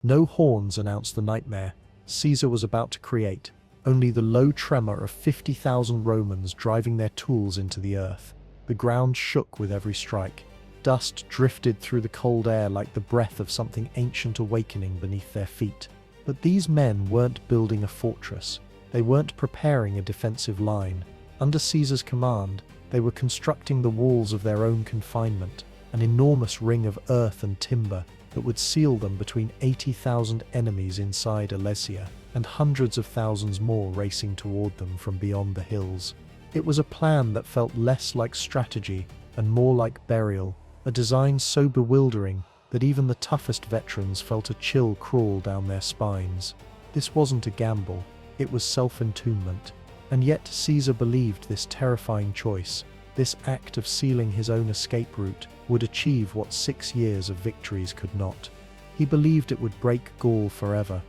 No horns announced the nightmare Caesar was about to create, only the low tremor of 50,000 Romans driving their tools into the earth. The ground shook with every strike. Dust drifted through the cold air like the breath of something ancient awakening beneath their feet. But these men weren't building a fortress. They weren't preparing a defensive line. Under Caesar's command, they were constructing the walls of their own confinement, an enormous ring of earth and timber that would seal them between 80,000 enemies inside Alesia and hundreds of thousands more racing toward them from beyond the hills. It was a plan that felt less like strategy and more like burial, a design so bewildering that even the toughest veterans felt a chill crawl down their spines. This wasn't a gamble, it was self-entombment. And yet Caesar believed this terrifying choice, this act of sealing his own escape route, would achieve what 6 years of victories could not. He believed it would break Gaul forever.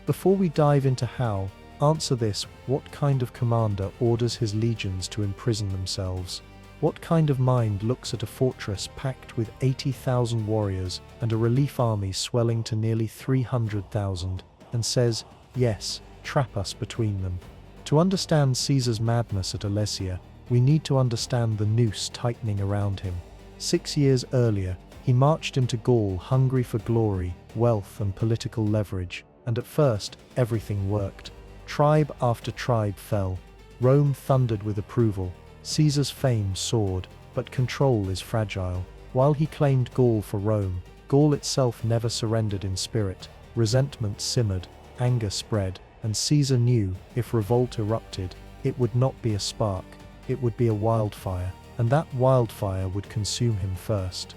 Before we dive into how, answer this: what kind of commander orders his legions to imprison themselves? What kind of mind looks at a fortress packed with 80,000 warriors and a relief army swelling to nearly 300,000 and says, yes, trap us between them? To understand Caesar's madness at Alesia, we need to understand the noose tightening around him. 6 years earlier, he marched into Gaul hungry for glory, wealth, and political leverage, and at first, everything worked. Tribe after tribe fell. Rome thundered with approval. Caesar's fame soared, but control is fragile. While he claimed Gaul for Rome, Gaul itself never surrendered in spirit. Resentment simmered, anger spread, and Caesar knew, if revolt erupted, it would not be a spark, it would be a wildfire, and that wildfire would consume him first.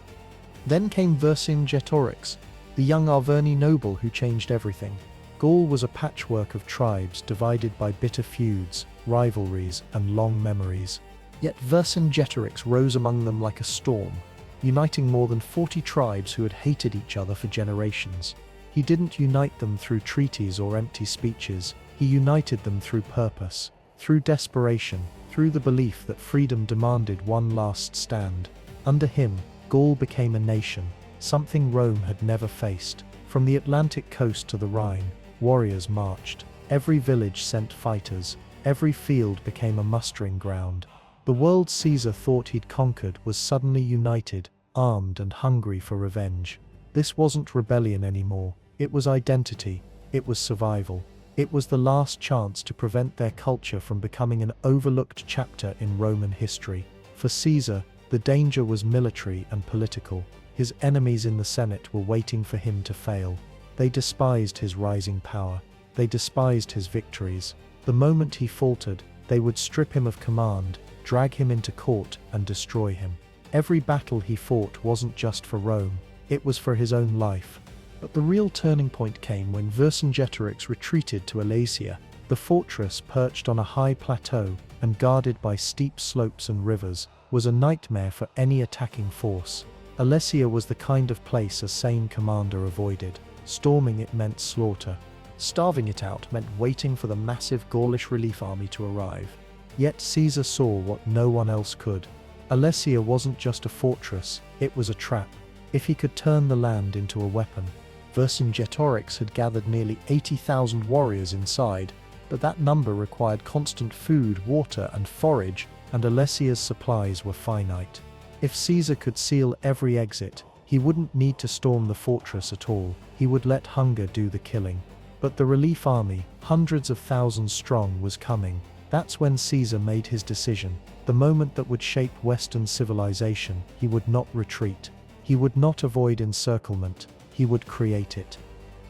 Then came Vercingetorix, the young Arverni noble who changed everything. Gaul was a patchwork of tribes divided by bitter feuds, rivalries, and long memories. Yet Vercingetorix rose among them like a storm, uniting more than 40 tribes who had hated each other for generations. He didn't unite them through treaties or empty speeches, he united them through purpose, through desperation, through the belief that freedom demanded one last stand. Under him, Gaul became a nation, something Rome had never faced. From the Atlantic coast to the Rhine, warriors marched. Every village sent fighters, every field became a mustering ground. The world Caesar thought he'd conquered was suddenly united, armed and hungry for revenge. This wasn't rebellion anymore, it was identity, it was survival. It was the last chance to prevent their culture from becoming an overlooked chapter in Roman history. For Caesar, the danger was military and political. His enemies in the Senate were waiting for him to fail. They despised his rising power. They despised his victories. The moment he faltered, they would strip him of command, drag him into court, and destroy him. Every battle he fought wasn't just for Rome, it was for his own life. But the real turning point came when Vercingetorix retreated to Alesia. The fortress, perched on a high plateau and guarded by steep slopes and rivers, was a nightmare for any attacking force. Alesia was the kind of place a sane commander avoided. Storming it meant slaughter. Starving it out meant waiting for the massive Gaulish relief army to arrive. Yet Caesar saw what no one else could. Alesia wasn't just a fortress, it was a trap. If he could turn the land into a weapon. Vercingetorix had gathered nearly 80,000 warriors inside, but that number required constant food, water, and forage, and Alesia's supplies were finite. If Caesar could seal every exit, he wouldn't need to storm the fortress at all, he would let hunger do the killing. But the relief army, hundreds of thousands strong, was coming. That's when Caesar made his decision, the moment that would shape Western civilization. He would not retreat. He would not avoid encirclement. He would create it.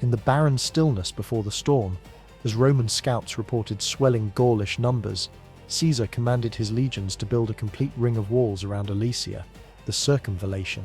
In the barren stillness before the storm, as Roman scouts reported swelling Gaulish numbers, Caesar commanded his legions to build a complete ring of walls around Alesia, the circumvallation.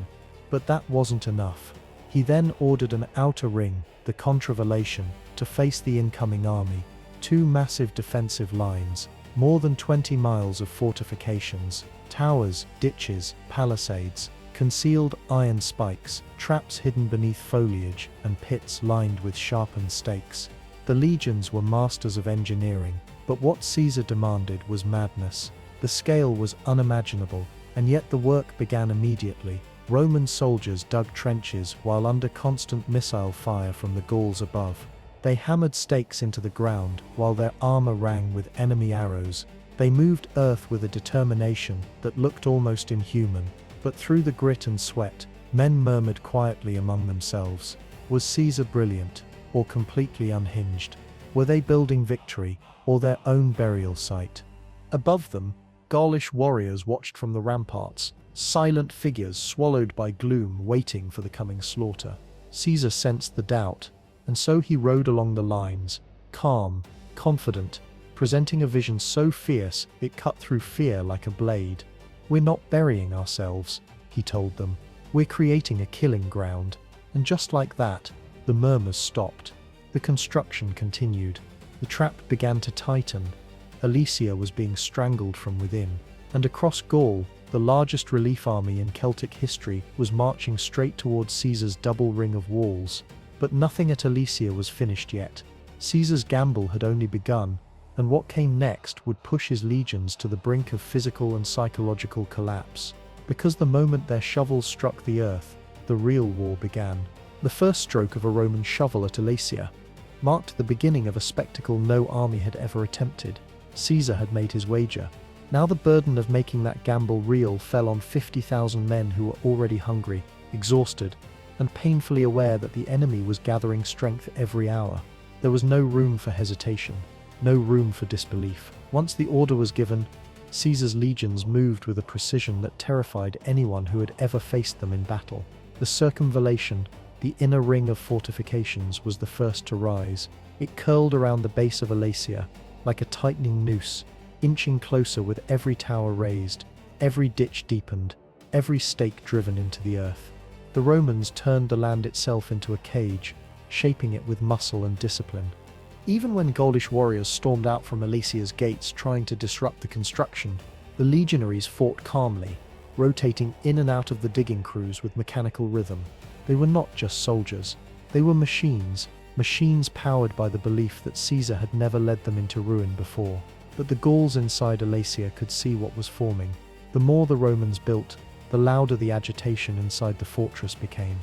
But that wasn't enough. He then ordered an outer ring, the contravallation, to face the incoming army. 2 massive defensive lines, more than 20 miles of fortifications, towers, ditches, palisades, concealed iron spikes, traps hidden beneath foliage, and pits lined with sharpened stakes. The legions were masters of engineering, but what Caesar demanded was madness. The scale was unimaginable, and yet the work began immediately. Roman soldiers dug trenches while under constant missile fire from the Gauls above. They hammered stakes into the ground while their armor rang with enemy arrows. They moved earth with a determination that looked almost inhuman, but through the grit and sweat, men murmured quietly among themselves. Was Caesar brilliant, or completely unhinged? Were they building victory, or their own burial site? Above them, Gaulish warriors watched from the ramparts, silent figures swallowed by gloom waiting for the coming slaughter. Caesar sensed the doubt, and so he rode along the lines, calm, confident, presenting a vision so fierce it cut through fear like a blade. "We're not burying ourselves," he told them. "We're creating a killing ground." And just like that, the murmurs stopped. The construction continued. The trap began to tighten. Alesia was being strangled from within. And across Gaul, the largest relief army in Celtic history was marching straight towards Caesar's double ring of walls. But nothing at Alesia was finished yet. Caesar's gamble had only begun, and what came next would push his legions to the brink of physical and psychological collapse. Because the moment their shovels struck the earth, the real war began. The first stroke of a Roman shovel at Alesia marked the beginning of a spectacle no army had ever attempted. Caesar had made his wager. Now the burden of making that gamble real fell on 50,000 men who were already hungry, exhausted, and painfully aware that the enemy was gathering strength every hour. There was no room for hesitation, no room for disbelief. Once the order was given, Caesar's legions moved with a precision that terrified anyone who had ever faced them in battle. The circumvallation, the inner ring of fortifications, was the first to rise. It curled around the base of Alesia, like a tightening noose, inching closer with every tower raised, every ditch deepened, every stake driven into the earth. The Romans turned the land itself into a cage, shaping it with muscle and discipline. Even when Gaulish warriors stormed out from Alesia's gates trying to disrupt the construction, the legionaries fought calmly, rotating in and out of the digging crews with mechanical rhythm. They were not just soldiers, they were machines powered by the belief that Caesar had never led them into ruin before. But the Gauls inside Alesia could see what was forming. The more the Romans built, the louder the agitation inside the fortress became.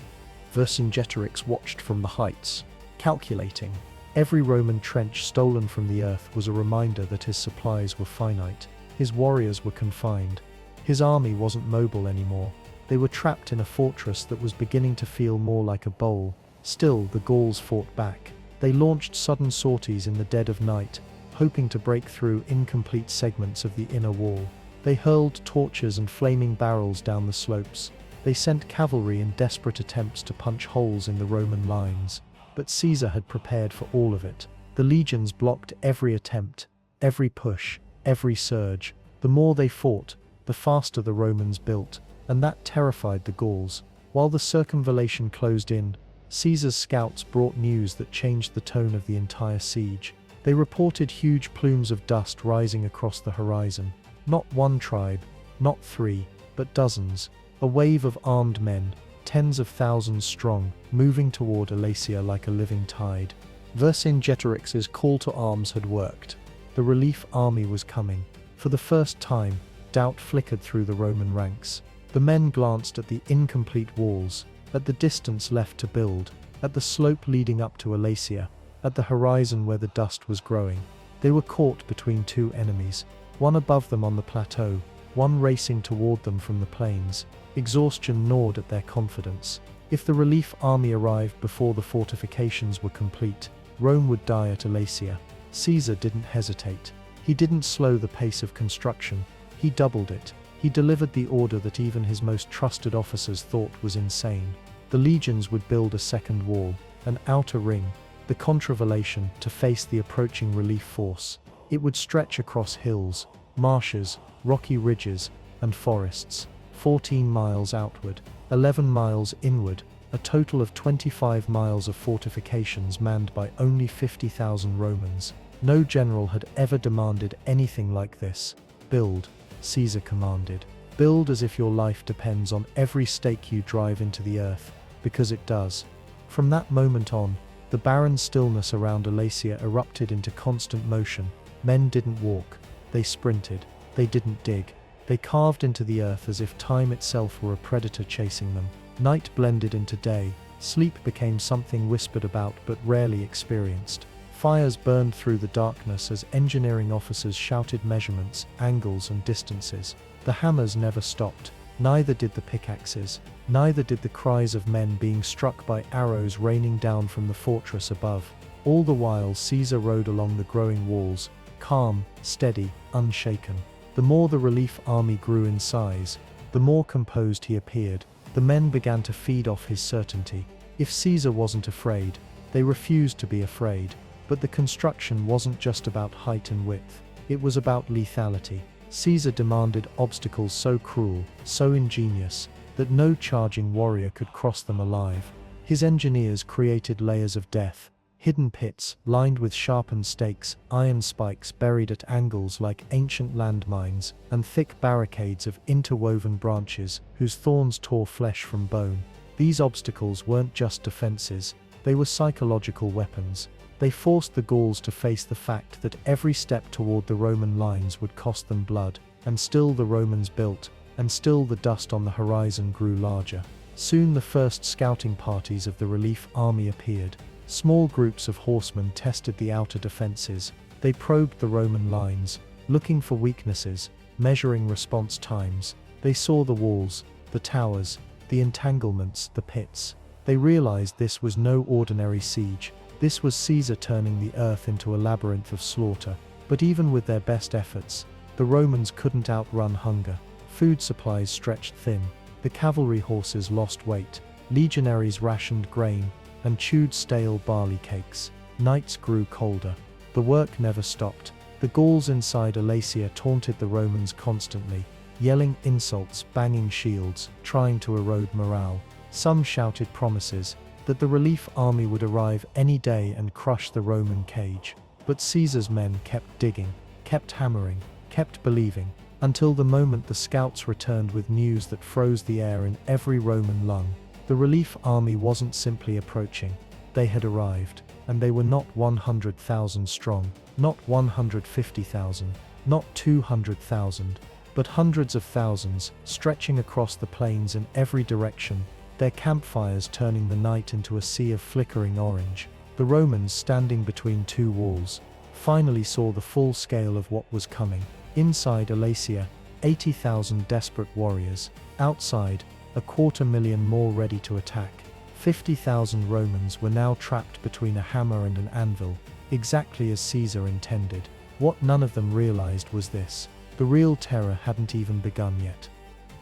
Vercingetorix watched from the heights, calculating. Every Roman trench stolen from the earth was a reminder that his supplies were finite. His warriors were confined. His army wasn't mobile anymore. They were trapped in a fortress that was beginning to feel more like a bowl. Still, the Gauls fought back. They launched sudden sorties in the dead of night, hoping to break through incomplete segments of the inner wall. They hurled torches and flaming barrels down the slopes. They sent cavalry in desperate attempts to punch holes in the Roman lines. But Caesar had prepared for all of it. The legions blocked every attempt, every push, every surge. The more they fought, the faster the Romans built, and that terrified the Gauls. While the circumvallation closed in, Caesar's scouts brought news that changed the tone of the entire siege. They reported huge plumes of dust rising across the horizon. Not one tribe, not three, but dozens. A wave of armed men, tens of thousands strong, moving toward Alesia like a living tide. Vercingetorix's call to arms had worked. The relief army was coming. For the first time, doubt flickered through the Roman ranks. The men glanced at the incomplete walls, at the distance left to build, at the slope leading up to Alesia, at the horizon where the dust was growing. They were caught between two enemies, one above them on the plateau, one racing toward them from the plains. Exhaustion gnawed at their confidence. If the relief army arrived before the fortifications were complete, Rome would die at Alesia. Caesar didn't hesitate. He didn't slow the pace of construction. He doubled it. He delivered the order that even his most trusted officers thought was insane. The legions would build a second wall, an outer ring, the contravallation, to face the approaching relief force. It would stretch across hills, marshes, rocky ridges, and forests. 14 miles outward, 11 miles inward, a total of 25 miles of fortifications manned by only 50,000 Romans. No general had ever demanded anything like this. Build, Caesar commanded. Build as if your life depends on every stake you drive into the earth, because it does. From that moment on, the barren stillness around Alesia erupted into constant motion. Men didn't walk, they sprinted. They didn't dig, They carved into the earth as if time itself were a predator chasing them. Night blended into day. Sleep became something whispered about but rarely experienced. Fires burned through the darkness as engineering officers shouted measurements, angles, and distances. The hammers never stopped. Neither did the pickaxes. Neither did the cries of men being struck by arrows raining down from the fortress above. All the while Caesar rode along the growing walls, calm, steady, unshaken. The more the relief army grew in size, the more composed he appeared. The men began to feed off his certainty. If Caesar wasn't afraid, they refused to be afraid. But the construction wasn't just about height and width. It was about lethality. Caesar demanded obstacles so cruel, so ingenious, that no charging warrior could cross them alive. His engineers created layers of death, hidden pits lined with sharpened stakes, iron spikes buried at angles like ancient landmines, and thick barricades of interwoven branches whose thorns tore flesh from bone. These obstacles weren't just defenses, they were psychological weapons. They forced the Gauls to face the fact that every step toward the Roman lines would cost them blood, and still the Romans built, and still the dust on the horizon grew larger. Soon the first scouting parties of the relief army appeared. Small groups of horsemen tested the outer defenses. They probed the Roman lines, looking for weaknesses, measuring response times. They saw the walls, the towers, the entanglements, the pits. They realized this was no ordinary siege. This was Caesar turning the earth into a labyrinth of slaughter. But even with their best efforts, the Romans couldn't outrun hunger. Food supplies stretched thin. The cavalry horses lost weight. Legionaries rationed grain and chewed stale barley cakes. Nights grew colder. The work never stopped. The Gauls inside Alesia taunted the Romans constantly, yelling insults, banging shields, trying to erode morale. Some shouted promises that the relief army would arrive any day and crush the Roman cage. But Caesar's men kept digging, kept hammering, kept believing, until the moment the scouts returned with news that froze the air in every Roman lung. The relief army wasn't simply approaching, they had arrived, and they were not 100,000 strong, not 150,000, not 200,000, but hundreds of thousands, stretching across the plains in every direction, their campfires turning the night into a sea of flickering orange. The Romans, standing between two walls, finally saw the full scale of what was coming. Inside Alesia, 80,000 desperate warriors. Outside, 250,000 more ready to attack. 50,000 Romans were now trapped between a hammer and an anvil, exactly as Caesar intended. What none of them realized was this: the real terror hadn't even begun yet.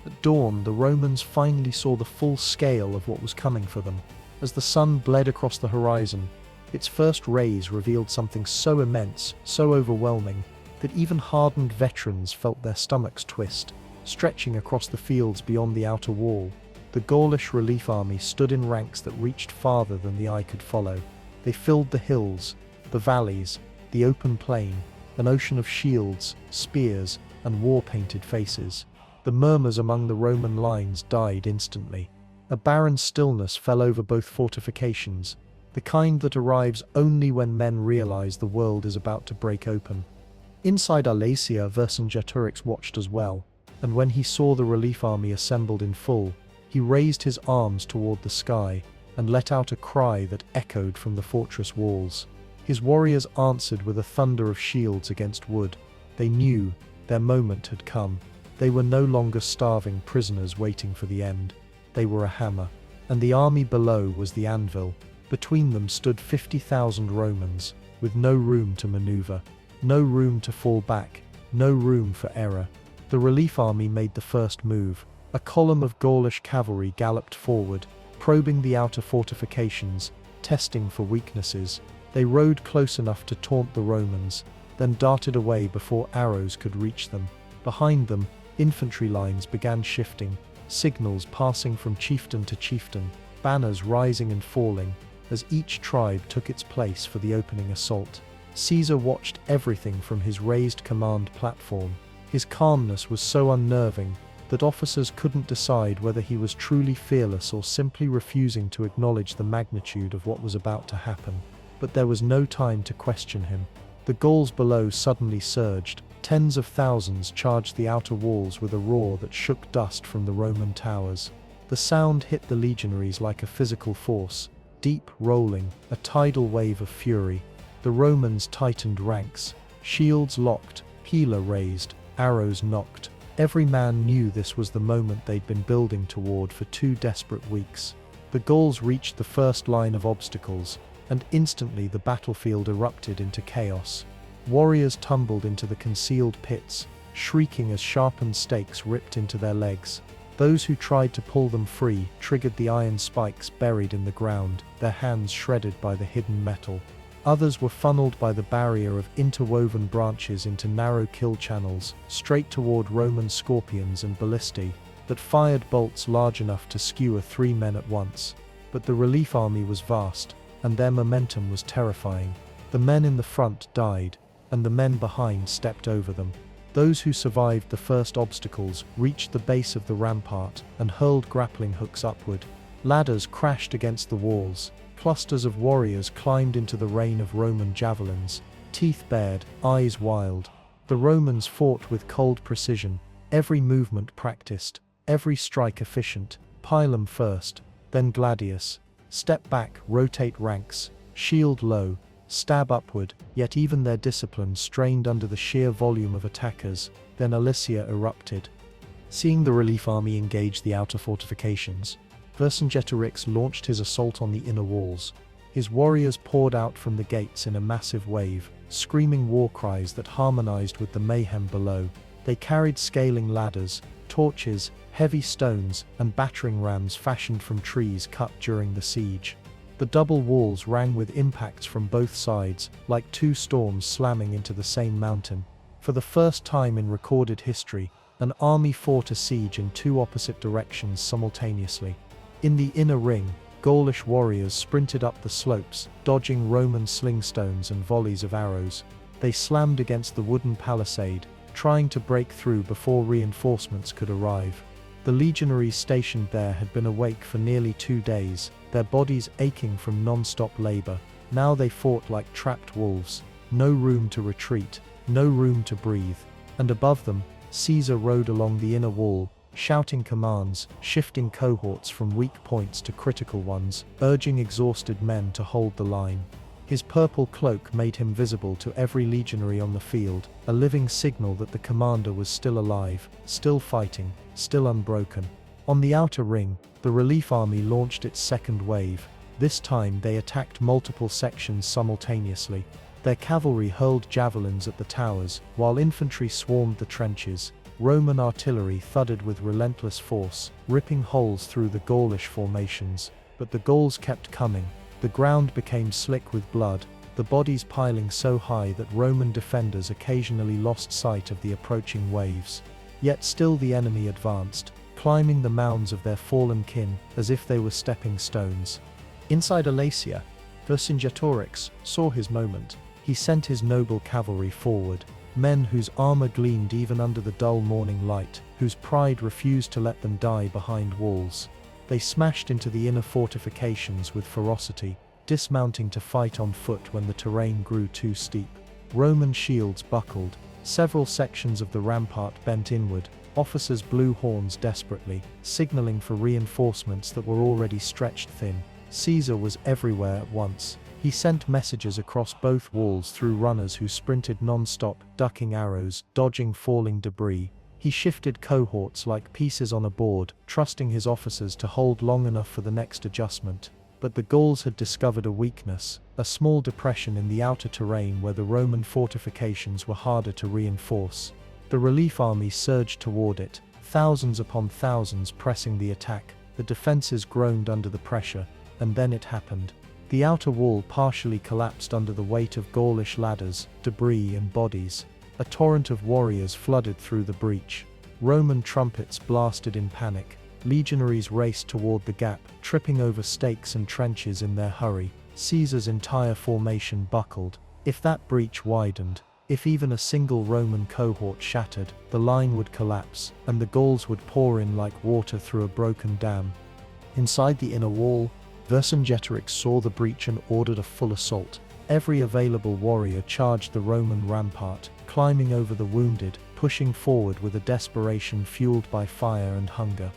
At dawn, the Romans finally saw the full scale of what was coming for them. As the sun bled across the horizon, its first rays revealed something so immense, so overwhelming, that even hardened veterans felt their stomachs twist. Stretching across the fields beyond the outer wall, the Gaulish relief army stood in ranks that reached farther than the eye could follow. They filled the hills, the valleys, the open plain, an ocean of shields, spears, and war-painted faces. The murmurs among the Roman lines died instantly. A barren stillness fell over both fortifications, the kind that arrives only when men realize the world is about to break open. Inside Alesia, Vercingetorix watched as well, and when he saw the relief army assembled in full, he raised his arms toward the sky and let out a cry that echoed from the fortress walls. His warriors answered with a thunder of shields against wood. They knew their moment had come. They were no longer starving prisoners waiting for the end. They were a hammer, and the army below was the anvil. Between them stood 50,000 Romans, with no room to maneuver, no room to fall back, no room for error. The relief army made the first move. A column of Gaulish cavalry galloped forward, probing the outer fortifications, testing for weaknesses. They rode close enough to taunt the Romans, then darted away before arrows could reach them. Behind them, infantry lines began shifting, signals passing from chieftain to chieftain, banners rising and falling, as each tribe took its place for the opening assault. Caesar watched everything from his raised command platform. His calmness was so unnerving that officers couldn't decide whether he was truly fearless or simply refusing to acknowledge the magnitude of what was about to happen. But there was no time to question him. The Gauls below suddenly surged, Tens of thousands charged the outer walls with a roar that shook dust from the Roman towers. The sound hit the legionaries like a physical force, deep, rolling, a tidal wave of fury. The Romans tightened ranks, shields locked, pila raised, arrows nocked. Every man knew this was the moment they'd been building toward for 2 desperate weeks. The Gauls reached the first line of obstacles, and instantly the battlefield erupted into chaos. Warriors tumbled into the concealed pits, shrieking as sharpened stakes ripped into their legs. Those who tried to pull them free triggered the iron spikes buried in the ground, their hands shredded by the hidden metal. Others were funneled by the barrier of interwoven branches into narrow kill channels, straight toward Roman scorpions and ballistae, that fired bolts large enough to skewer 3 men at once. But the relief army was vast, and their momentum was terrifying. The men in the front died, and the men behind stepped over them. Those who survived the first obstacles reached the base of the rampart and hurled grappling hooks upward. Ladders crashed against the walls. Clusters of warriors climbed into the rain of Roman javelins, teeth bared, eyes wild. The Romans fought with cold precision, every movement practiced, every strike efficient. Pilum first, then gladius. Step back, rotate ranks, shield low, stab upward, yet even their discipline strained under the sheer volume of attackers. Then Alesia erupted. Seeing the relief army engage the outer fortifications, Vercingetorix launched his assault on the inner walls. His warriors poured out from the gates in a massive wave, screaming war cries that harmonized with the mayhem below. They carried scaling ladders, torches, heavy stones, and battering rams fashioned from trees cut during the siege. The double walls rang with impacts from both sides, like 2 storms slamming into the same mountain. For the first time in recorded history, an army fought a siege in 2 opposite directions simultaneously. In the inner ring, Gaulish warriors sprinted up the slopes, dodging Roman slingstones and volleys of arrows. They slammed against the wooden palisade, trying to break through before reinforcements could arrive. The legionaries stationed there had been awake for nearly 2 days, their bodies aching from non-stop labor. Now they fought like trapped wolves, no room to retreat, no room to breathe. And above them, Caesar rode along the inner wall, shouting commands, shifting cohorts from weak points to critical ones, urging exhausted men to hold the line. His purple cloak made him visible to every legionary on the field, a living signal that the commander was still alive, still fighting, still unbroken. On the outer ring, the relief army launched its second wave. This time they attacked multiple sections simultaneously. Their cavalry hurled javelins at the towers, while infantry swarmed the trenches. Roman artillery thudded with relentless force, ripping holes through the Gaulish formations. But the Gauls kept coming. The ground became slick with blood, the bodies piling so high that Roman defenders occasionally lost sight of the approaching waves. Yet still the enemy advanced, climbing the mounds of their fallen kin as if they were stepping stones. Inside Alesia, Vercingetorix saw his moment. He sent his noble cavalry forward, men whose armor gleamed even under the dull morning light, whose pride refused to let them die behind walls. They smashed into the inner fortifications with ferocity, dismounting to fight on foot when the terrain grew too steep. Roman shields buckled, several sections of the rampart bent inward, officers blew horns desperately, signaling for reinforcements that were already stretched thin. Caesar was everywhere at once. He sent messages across both walls through runners who sprinted non-stop, ducking arrows, dodging falling debris. He shifted cohorts like pieces on a board, trusting his officers to hold long enough for the next adjustment. But the Gauls had discovered a weakness, a small depression in the outer terrain where the Roman fortifications were harder to reinforce. The relief army surged toward it, thousands upon thousands pressing the attack. The defenses groaned under the pressure, and then it happened. The outer wall partially collapsed under the weight of Gaulish ladders, debris and bodies. A torrent of warriors flooded through the breach. Roman trumpets blasted in panic. Legionaries raced toward the gap, tripping over stakes and trenches in their hurry. Caesar's entire formation buckled. If that breach widened, if even a single Roman cohort shattered, the line would collapse, and the Gauls would pour in like water through a broken dam. Inside the inner wall, Vercingetorix saw the breach and ordered a full assault. Every available warrior charged the Roman rampart, climbing over the wounded, pushing forward with a desperation fueled by fire and hunger.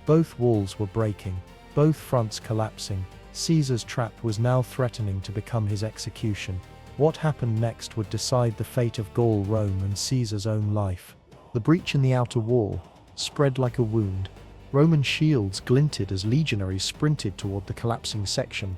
Both walls were breaking, both fronts collapsing. Caesar's trap was now threatening to become his execution. What happened next would decide the fate of Gaul, Rome, and Caesar's own life. The breach in the outer wall spread like a wound. Roman shields glinted as legionaries sprinted toward the collapsing section,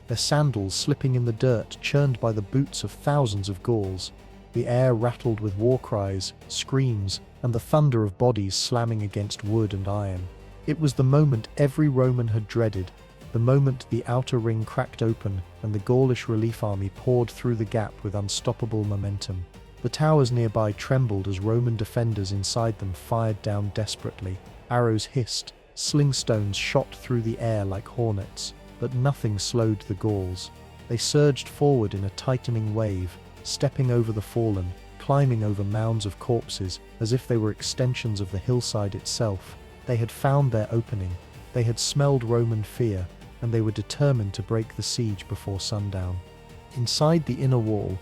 their sandals slipping in the dirt churned by the boots of thousands of Gauls. The air rattled with war cries, screams, and the thunder of bodies slamming against wood and iron. It was the moment every Roman had dreaded, the moment the outer ring cracked open and the Gaulish relief army poured through the gap with unstoppable momentum. The towers nearby trembled as Roman defenders inside them fired down desperately. Arrows hissed, slingstones shot through the air like hornets, but nothing slowed the Gauls. They surged forward in a tightening wave, stepping over the fallen, climbing over mounds of corpses as if they were extensions of the hillside itself. They had found their opening, they had smelled Roman fear, and they were determined to break the siege before sundown. Inside the inner wall,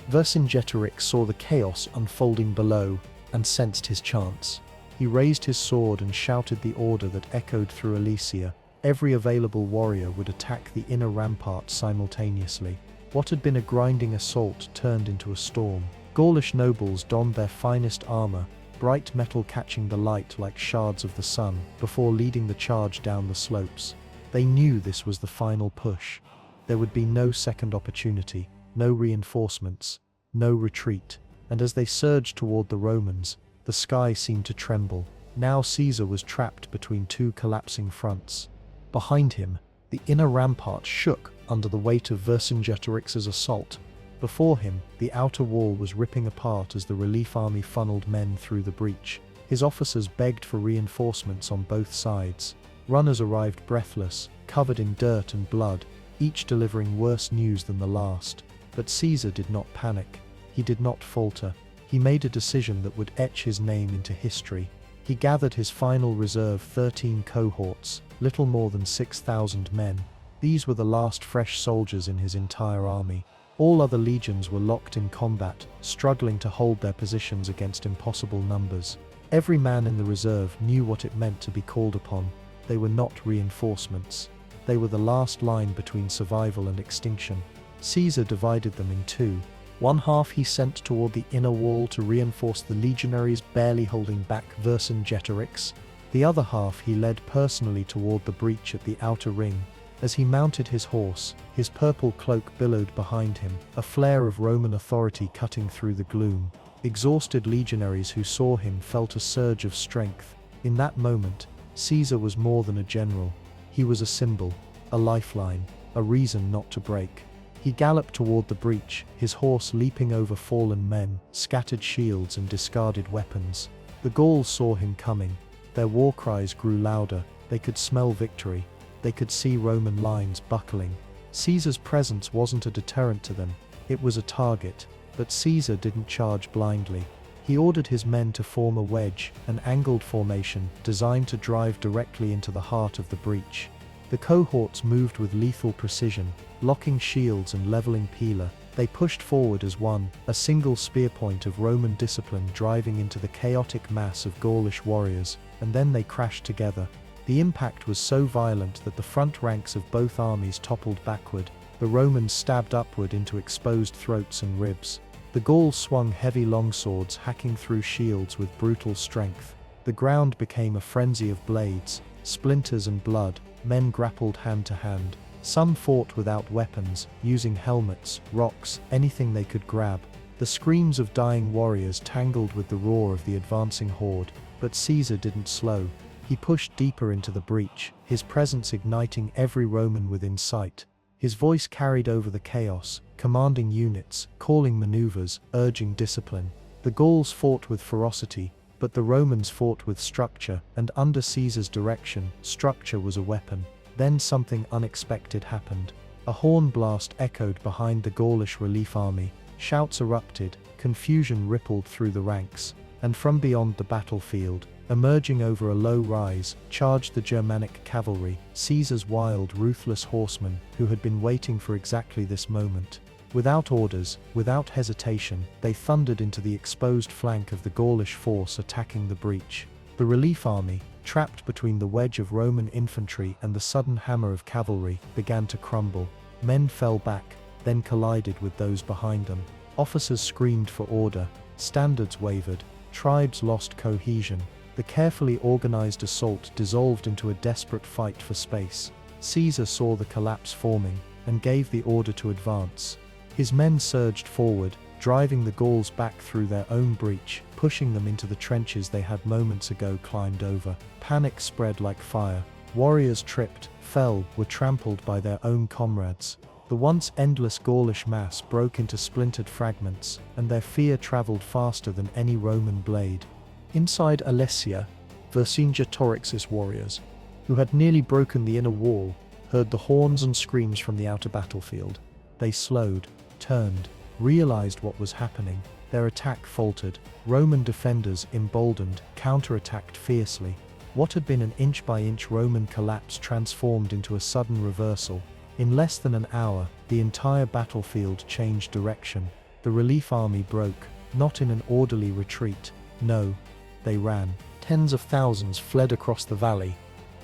Vercingetorix saw the chaos unfolding below and sensed his chance. He raised his sword and shouted the order that echoed through Alesia. Every available warrior would attack the inner rampart simultaneously. What had been a grinding assault turned into a storm. Gaulish nobles donned their finest armor, bright metal catching the light like shards of the sun, before leading the charge down the slopes. They knew this was the final push. There would be no second opportunity, no reinforcements, no retreat. And as they surged toward the Romans, the sky seemed to tremble. Now Caesar was trapped between two collapsing fronts. Behind him, the inner rampart shook under the weight of Vercingetorix's assault. Before him, the outer wall was ripping apart as the relief army funneled men through the breach. His officers begged for reinforcements on both sides. Runners arrived breathless, covered in dirt and blood, each delivering worse news than the last. But Caesar did not panic. He did not falter. He made a decision that would etch his name into history. He gathered his final reserve 13 cohorts, little more than 6,000 men. These were the last fresh soldiers in his entire army. All other legions were locked in combat, struggling to hold their positions against impossible numbers. Every man in the reserve knew what it meant to be called upon. They were not reinforcements. They were the last line between survival and extinction. Caesar divided them in two. One half he sent toward the inner wall to reinforce the legionaries barely holding back Vercingetorix. The other half he led personally toward the breach at the outer ring. As he mounted his horse, his purple cloak billowed behind him, a flare of Roman authority cutting through the gloom. Exhausted legionaries who saw him felt a surge of strength. In that moment, Caesar was more than a general. He was a symbol, a lifeline, a reason not to break. He galloped toward the breach, his horse leaping over fallen men, scattered shields and discarded weapons. The Gauls saw him coming. Their war cries grew louder. They could smell victory. They could see Roman lines buckling. Caesar's presence wasn't a deterrent to them. It was a target. But Caesar didn't charge blindly. He ordered his men to form a wedge, an angled formation designed to drive directly into the heart of the breach. The cohorts moved with lethal precision, locking shields and leveling pila. They pushed forward as one, a single spear point of Roman discipline driving into the chaotic mass of Gaulish warriors, and then they crashed together. The impact was so violent that the front ranks of both armies toppled backward. The Romans stabbed upward into exposed throats and ribs. The Gauls swung heavy longswords hacking through shields with brutal strength. The ground became a frenzy of blades, splinters and blood. Men grappled hand to hand. Some fought without weapons, using helmets, rocks, anything they could grab. The screams of dying warriors tangled with the roar of the advancing horde. But Caesar didn't slow. He pushed deeper into the breach, his presence igniting every Roman within sight. His voice carried over the chaos, commanding units, calling maneuvers, urging discipline. The Gauls fought with ferocity, but the Romans fought with structure, and under Caesar's direction, structure was a weapon. Then something unexpected happened. A horn blast echoed behind the Gaulish relief army. Shouts erupted, confusion rippled through the ranks, and from beyond the battlefield, emerging over a low rise, charged the Germanic cavalry, Caesar's wild, ruthless horsemen, who had been waiting for exactly this moment. Without orders, without hesitation, they thundered into the exposed flank of the Gaulish force attacking the breach. The relief army, trapped between the wedge of Roman infantry and the sudden hammer of cavalry, began to crumble. Men fell back, then collided with those behind them. Officers screamed for order, standards wavered, tribes lost cohesion. The carefully organized assault dissolved into a desperate fight for space. Caesar saw the collapse forming, and gave the order to advance. His men surged forward, driving the Gauls back through their own breach, pushing them into the trenches they had moments ago climbed over. Panic spread like fire. Warriors tripped, fell, were trampled by their own comrades. The once endless Gaulish mass broke into splintered fragments, and their fear traveled faster than any Roman blade. Inside Alesia, Vercingetorix's warriors, who had nearly broken the inner wall, heard the horns and screams from the outer battlefield. They slowed, turned, realized what was happening. Their attack faltered. Roman defenders, emboldened, counterattacked fiercely. What had been an inch-by-inch Roman collapse transformed into a sudden reversal. In less than an hour, the entire battlefield changed direction. The relief army broke, not in an orderly retreat. No, they ran. Tens of thousands fled across the valley,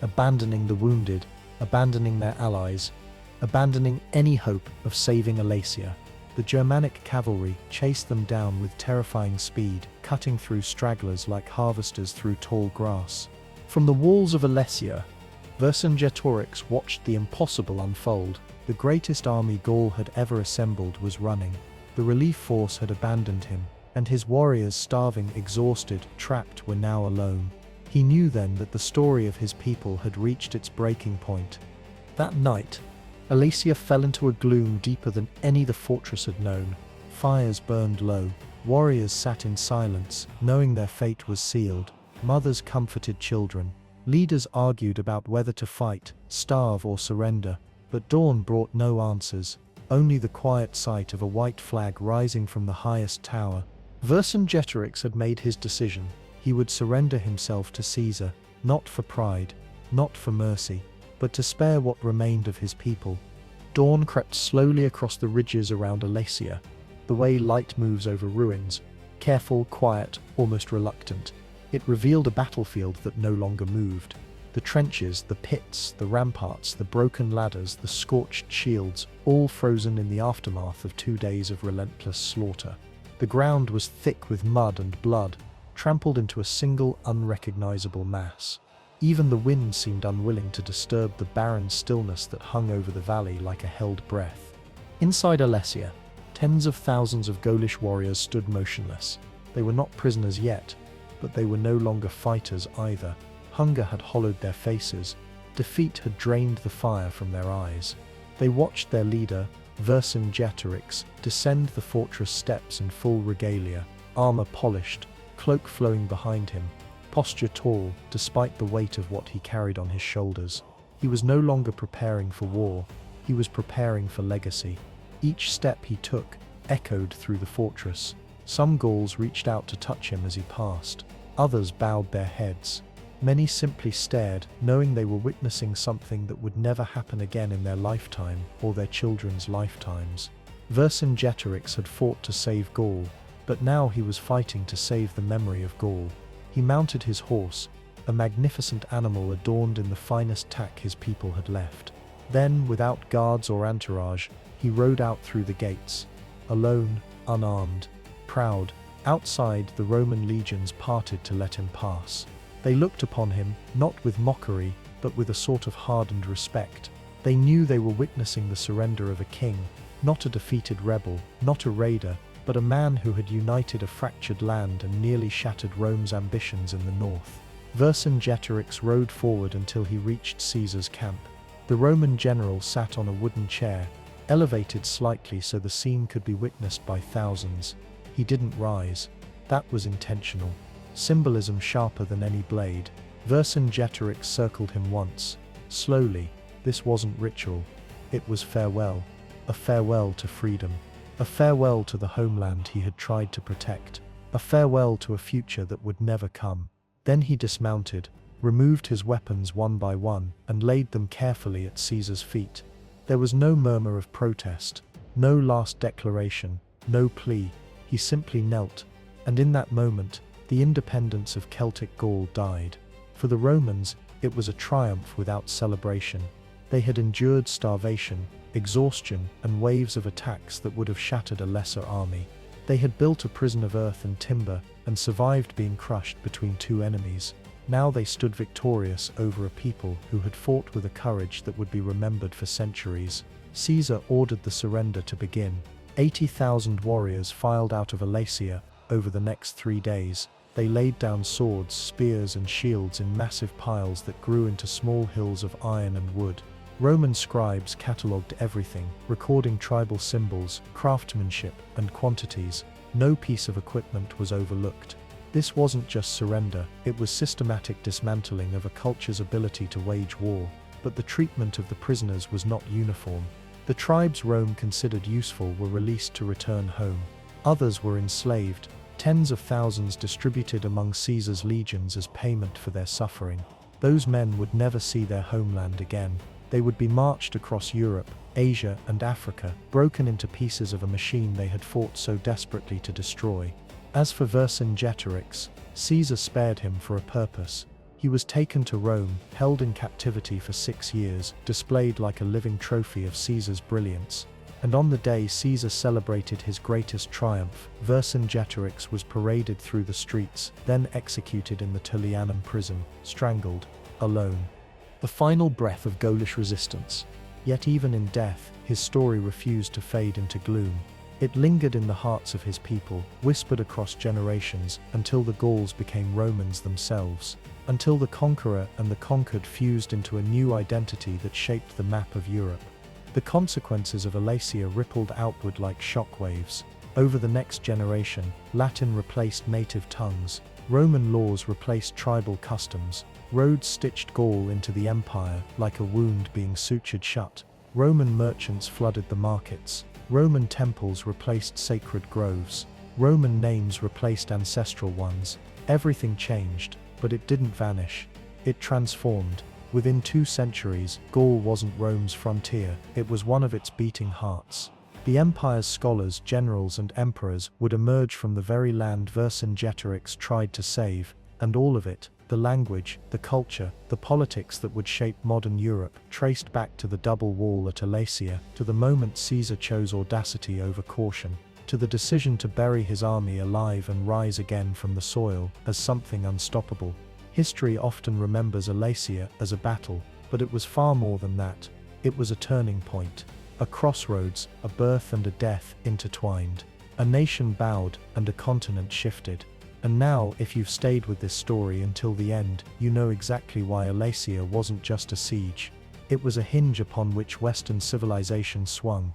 abandoning the wounded, abandoning their allies, abandoning any hope of saving Alesia. The Germanic cavalry chased them down with terrifying speed, cutting through stragglers like harvesters through tall grass. From the walls of Alesia, Vercingetorix watched the impossible unfold. The greatest army Gaul had ever assembled was running. The relief force had abandoned him, and his warriors, starving, exhausted, trapped, were now alone. He knew then that the story of his people had reached its breaking point. That night, Alesia fell into a gloom deeper than any the fortress had known. Fires burned low. Warriors sat in silence, knowing their fate was sealed. Mothers comforted children. Leaders argued about whether to fight, starve, or surrender. But dawn brought no answers, only the quiet sight of a white flag rising from the highest tower. Vercingetorix had made his decision. He would surrender himself to Caesar, not for pride, not for mercy, but to spare what remained of his people. Dawn crept slowly across the ridges around Alesia, the way light moves over ruins, careful, quiet, almost reluctant. It revealed a battlefield that no longer moved. The trenches, the pits, the ramparts, the broken ladders, the scorched shields, all frozen in the aftermath of 2 days of relentless slaughter. The ground was thick with mud and blood, trampled into a single unrecognizable mass. Even the wind seemed unwilling to disturb the barren stillness that hung over the valley like a held breath. Inside Alesia, tens of thousands of Gaulish warriors stood motionless. They were not prisoners yet, but they were no longer fighters either. Hunger had hollowed their faces. Defeat had drained the fire from their eyes. They watched their leader, Vercingetorix, descend the fortress steps in full regalia, armor polished, cloak flowing behind him, posture tall despite the weight of what he carried on his shoulders. He was no longer preparing for war, he was preparing for legacy. Each step he took echoed through the fortress. Some Gauls reached out to touch him as he passed. Others bowed their heads. Many simply stared, knowing they were witnessing something that would never happen again in their lifetime or their children's lifetimes. Vercingetorix had fought to save Gaul, but now he was fighting to save the memory of Gaul. He mounted his horse, a magnificent animal adorned in the finest tack his people had left. Then, without guards or entourage, he rode out through the gates, alone, unarmed, proud. Outside, the Roman legions parted to let him pass. They looked upon him, not with mockery, but with a sort of hardened respect. They knew they were witnessing the surrender of a king, not a defeated rebel, not a raider, but a man who had united a fractured land and nearly shattered Rome's ambitions in the north. Vercingetorix rode forward until he reached Caesar's camp. The Roman general sat on a wooden chair, elevated slightly so the scene could be witnessed by thousands. He didn't rise. That was intentional. Symbolism sharper than any blade. Vercingetorix circled him once. Slowly. This wasn't ritual. It was farewell. A farewell to freedom. A farewell to the homeland he had tried to protect. A farewell to a future that would never come. Then he dismounted, removed his weapons one by one, and laid them carefully at Caesar's feet. There was no murmur of protest, No last declaration, no plea, he simply knelt, and in that moment, the independence of Celtic Gaul died. For the Romans, it was a triumph without celebration. They had endured starvation, exhaustion, and waves of attacks that would have shattered a lesser army. They had built a prison of earth and timber, and survived being crushed between two enemies. Now they stood victorious over a people who had fought with a courage that would be remembered for centuries. Caesar ordered the surrender to begin. 80,000 warriors filed out of Alesia over the next 3 days. They laid down swords, spears, and shields in massive piles that grew into small hills of iron and wood. Roman scribes catalogued everything, recording tribal symbols, craftsmanship, and quantities. No piece of equipment was overlooked. This wasn't just surrender, it was systematic dismantling of a culture's ability to wage war. But the treatment of the prisoners was not uniform. The tribes Rome considered useful were released to return home. Others were enslaved, tens of thousands distributed among Caesar's legions as payment for their suffering. Those men would never see their homeland again. They would be marched across Europe, Asia, and Africa, broken into pieces of a machine they had fought so desperately to destroy. As for Vercingetorix, Caesar spared him for a purpose. He was taken to Rome, held in captivity for 6 years, displayed like a living trophy of Caesar's brilliance. And on the day Caesar celebrated his greatest triumph, Vercingetorix was paraded through the streets, then executed in the Tullianum prison, strangled, alone. The final breath of Gaulish resistance. Yet even in death, his story refused to fade into gloom. It lingered in the hearts of his people, whispered across generations, until the Gauls became Romans themselves, until the conqueror and the conquered fused into a new identity that shaped the map of Europe. The consequences of Alesia rippled outward like shockwaves. Over the next generation, Latin replaced native tongues, Roman laws replaced tribal customs, roads stitched Gaul into the empire like a wound being sutured shut. Roman merchants flooded the markets. Roman temples replaced sacred groves. Roman names replaced ancestral ones. Everything changed, but it didn't vanish. It transformed. Within 2 centuries, Gaul wasn't Rome's frontier, it was one of its beating hearts. The empire's scholars, generals, and emperors would emerge from the very land Vercingetorix tried to save, and all of it, the language, the culture, the politics that would shape modern Europe, traced back to the double wall at Alesia, to the moment Caesar chose audacity over caution, to the decision to bury his army alive and rise again from the soil as something unstoppable. History often remembers Alesia as a battle, but it was far more than that. It was a turning point, a crossroads, a birth and a death intertwined. A nation bowed and a continent shifted. And now, if you've stayed with this story until the end, you know exactly why Alesia wasn't just a siege. It was a hinge upon which Western civilization swung.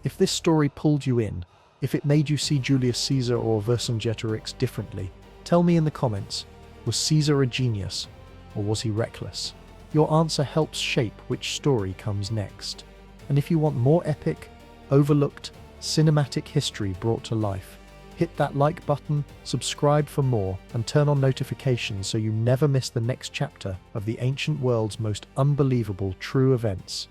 If this story pulled you in, if it made you see Julius Caesar or Vercingetorix differently, tell me in the comments. Was Caesar a genius, or was he reckless? Your answer helps shape which story comes next. And if you want more epic, overlooked, cinematic history brought to life, hit that like button, subscribe for more, and turn on notifications so you never miss the next chapter of the ancient world's most unbelievable true events.